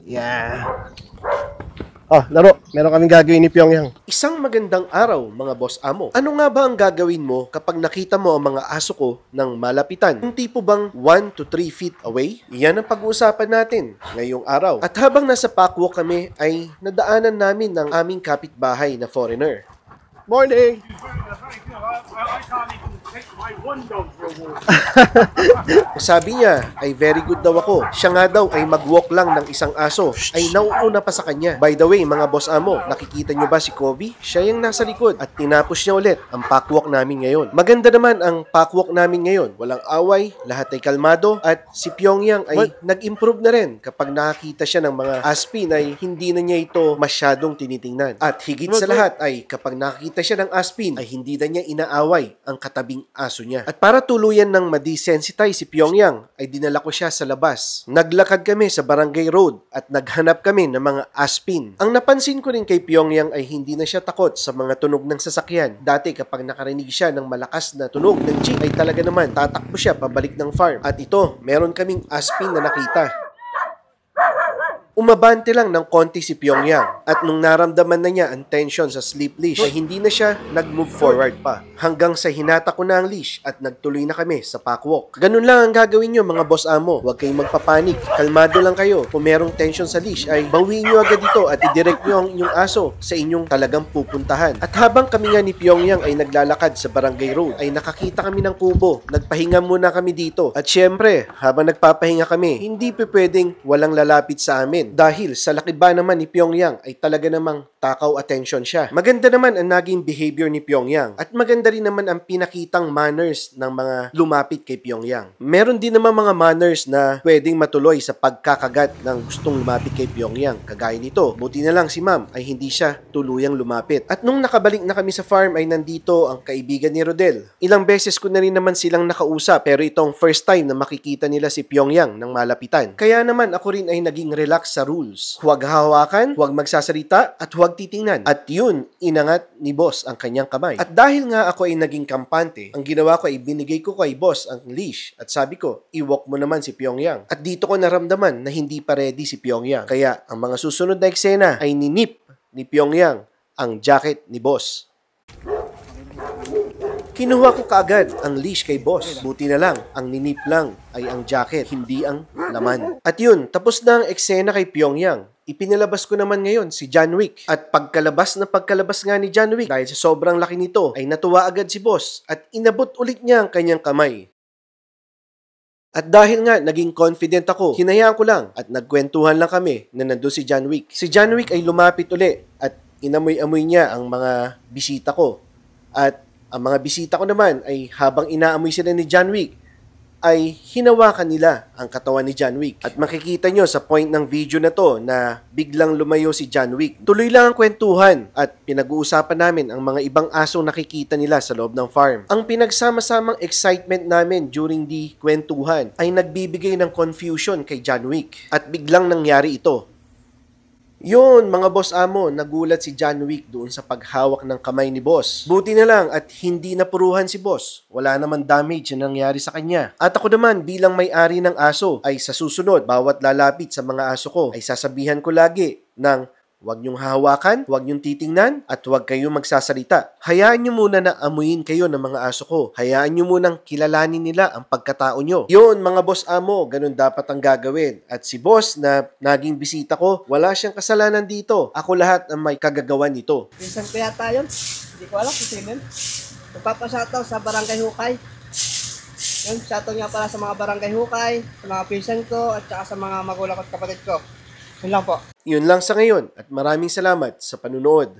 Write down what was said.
Yeah. Oh, laro. Meron kaming gagawin ni Pyongyang. Isang magandang araw, mga boss amo. Ano nga ba ang gagawin mo kapag nakita mo ang mga aso ko ng malapitan? Yung tipo bang 1 to 3 feet away? Yan ang pag-uusapan natin ngayong araw. At habang nasa Pakwok kami ay nadaanan namin ng aming kapitbahay na foreigner. Morning! Sabi niya ay very good daw ako. Siya nga daw ay mag-walk lang ng isang aso ay nauuna pa sa kanya. By the way, mga boss amo, nakikita niyo ba si Kobe? Siya yung nasa likod at tinapos niya ulit ang pakwalk namin ngayon. Maganda naman ang pakwalk namin ngayon. Walang away, lahat ay kalmado at si Pyongyang ay nag-improve na rin kapag nakakita siya ng mga aspin ay hindi na niya ito masyadong tinitingnan. At higit sa lahat ay kapag nakakita siya ng aspin ay hindi na niya inaaway ang katabing aso niya. At para tuluyan ng madesensitize si Pyongyang ay dinala ko siya sa labas. Naglakad kami sa Barangay Road at naghanap kami ng mga aspin. Ang napansin ko rin kay Pyongyang ay hindi na siya takot sa mga tunog ng sasakyan. Dati kapag nakarinig siya ng malakas na tunog ng jeep ay talaga naman tatakbo siya pabalik ng farm. At ito, meron kaming aspin na nakita. Umabante lang ng konti si Pyongyang at nung naramdaman na niya ang tension sa sleep leash ay hindi na siya nag-move forward pa hanggang sa hinata ko na ang leash at nagtuloy na kami sa pakwalk. Ganun lang ang gagawin nyo mga boss amo. Huwag kayong magpapanik. Kalmado lang kayo. Kung merong tension sa leash ay bawiin nyo agad dito at i-direct nyo ang inyong aso sa inyong talagang pupuntahan. At habang kami nga ni Pyongyang ay naglalakad sa Barangay Road ay nakakita kami ng kubo. Nagpahinga muna kami dito. At syempre, habang nagpapahinga kami, hindi pwedeng walang lalapit sa amin. Dahil sa laki ba naman ni Pyongyang ay talaga namang takaw attention siya. Maganda naman ang naging behavior ni Pyongyang at maganda rin naman ang pinakitang manners ng mga lumapit kay Pyongyang. Meron din naman mga manners na pwedeng matuloy sa pagkakagat ng gustong lumapit kay Pyongyang. Kagaya nito, buti na lang si ma'am ay hindi siya tuluyang lumapit. At nung nakabalik na kami sa farm ay nandito ang kaibigan ni Rodel. Ilang beses ko na rin naman silang nakausap pero itong first time na makikita nila si Pyongyang ng malapitan. Kaya naman ako rin ay naging relax sa rules. Huwag hahawakan, huwag magsasalita, at huwag titingnan. At yun, inangat ni boss ang kanyang kamay. At dahil nga ako ay naging kampante, ang ginawa ko ay binigay ko kay boss ang leash at sabi ko, i-walk mo naman si Pyongyang. At dito ko naramdaman na hindi pa ready si Pyongyang. Kaya ang mga susunod na eksena ay ninip ni Pyongyang ang jacket ni boss. Kinuha ko kaagad ang leash kay boss. Buti na lang, ang ninip lang ay ang jacket, hindi ang laman. At yun, tapos na ang eksena kay Pyongyang. Ipinalabas ko naman ngayon si John Wick. At pagkalabas nga ni John Wick, dahil sa sobrang laki nito, ay natuwa agad si boss at inabot ulit niya ang kanyang kamay. At dahil nga naging confident ako, hinayaan ko lang at nagkwentuhan lang kami na nandun si John Wick. Si John Wick ay lumapit uli at inamoy-amoy niya ang mga bisita ko. At ang mga bisita ko naman ay habang inaamoy sila ni John Wick, ay hinawakan nila ang katawan ni John Wick. At makikita nyo sa point ng video na to na biglang lumayo si John Wick. Tuloy lang ang kwentuhan at pinag-uusapan namin ang mga ibang asong nakikita nila sa loob ng farm. Ang pinagsama-samang excitement namin during the kwentuhan ay nagbibigay ng confusion kay John Wick. At biglang nangyari ito. Yun, mga boss amo, nagulat si John Wick doon sa paghawak ng kamay ni boss. Buti na lang at hindi napuruhan si boss. Wala naman damage na nangyari sa kanya. At ako naman bilang may-ari ng aso ay sa susunod, bawat lalapit sa mga aso ko ay sasabihan ko lagi ng huwag niyong hahawakan, huwag niyong titingnan, at huwag kayong magsasalita. Hayaan niyo muna na amuyin kayo ng mga aso ko. Hayaan niyo munang kilalanin nila ang pagkatao niyo. Yun, mga boss amo, ganun dapat ang gagawin. At si boss na naging bisita ko, wala siyang kasalanan dito. Ako lahat ang may kagagawan nito. Pinsan ko yata yun. Hindi ko alam kung sino yun. Magpapashoutout sa Barangay Hukay. Yun, shoutout nga pala sa mga Barangay Hukay, sa mga pinsan ko, at saka sa mga magulang at kapatid ko. Yun lang po. Yun lang sa ngayon at maraming salamat sa panunood.